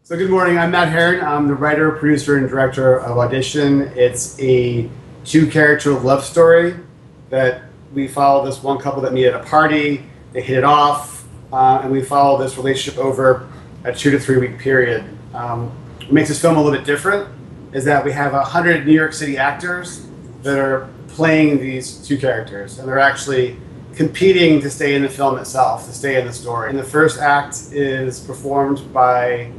So good morning, I'm Matt Herron. I'm the writer, producer, and director of Audition. It's a two-character love story that we follow this one couple that meet at a party, they hit it off, and we follow this relationship over a 2 to 3 week period. What makes this film a little bit different is that we have 100 New York City actors that are playing these two characters, and they're actually competing to stay in the film itself, to stay in the story. And the first act is performed by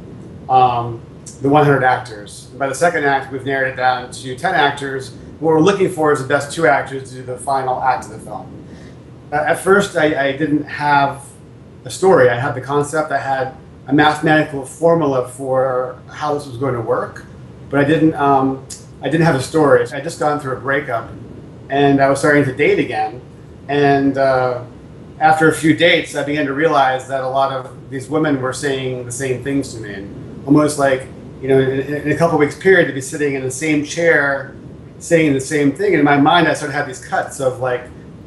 the 100 actors. And by the second act, we've narrowed it down to 10 actors. What we're looking for is the best 2 actors to do the final act of the film. At first, I didn't have a story. I had the concept. I had a mathematical formula for how this was going to work, but I didn't have a story. I had just gone through a breakup, and I was starting to date again. And after a few dates, I began to realize that a lot of these women were saying the same things to me. And almost like, in a couple of weeks period, to be sitting in the same chair, saying the same thing. And in my mind, I started to have these cuts of like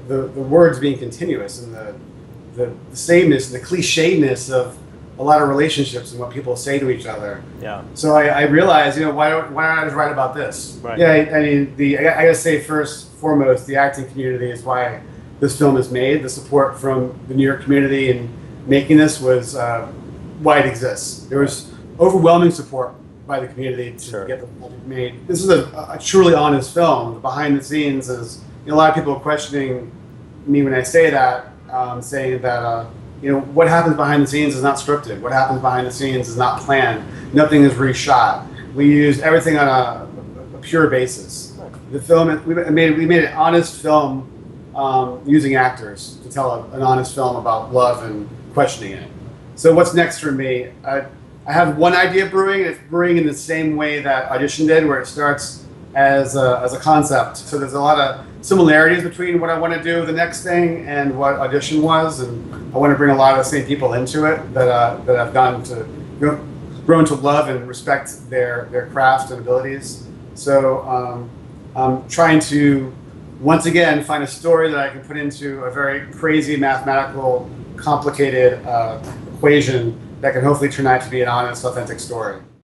the words being continuous and the sameness, the clichédness of a lot of relationships and what people say to each other. Yeah. So I realized, why don't I just write about this? Right. Yeah, I mean, I gotta say first, foremost, the acting community is why this film is made. The support from the New York community in making this was why it exists. There was overwhelming support by the community to get the film made. This is a truly honest film. Behind the scenes is a lot of people questioning me when I say that, saying that what happens behind the scenes is not scripted. What happens behind the scenes is not planned. Nothing is reshot. We used everything on a pure basis. The film we made an honest film using actors to tell an honest film about love and questioning it. So what's next for me? I have one idea brewing. It's brewing in the same way that Audition did, where it starts as a concept. So there's a lot of similarities between what I want to do the next thing and what Audition was, and I want to bring a lot of the same people into it that I've gotten to grown to love and respect their craft and abilities. So I'm trying to once again find a story that I can put into a very crazy mathematical, complicated equation that can hopefully turn out to be an honest, authentic story.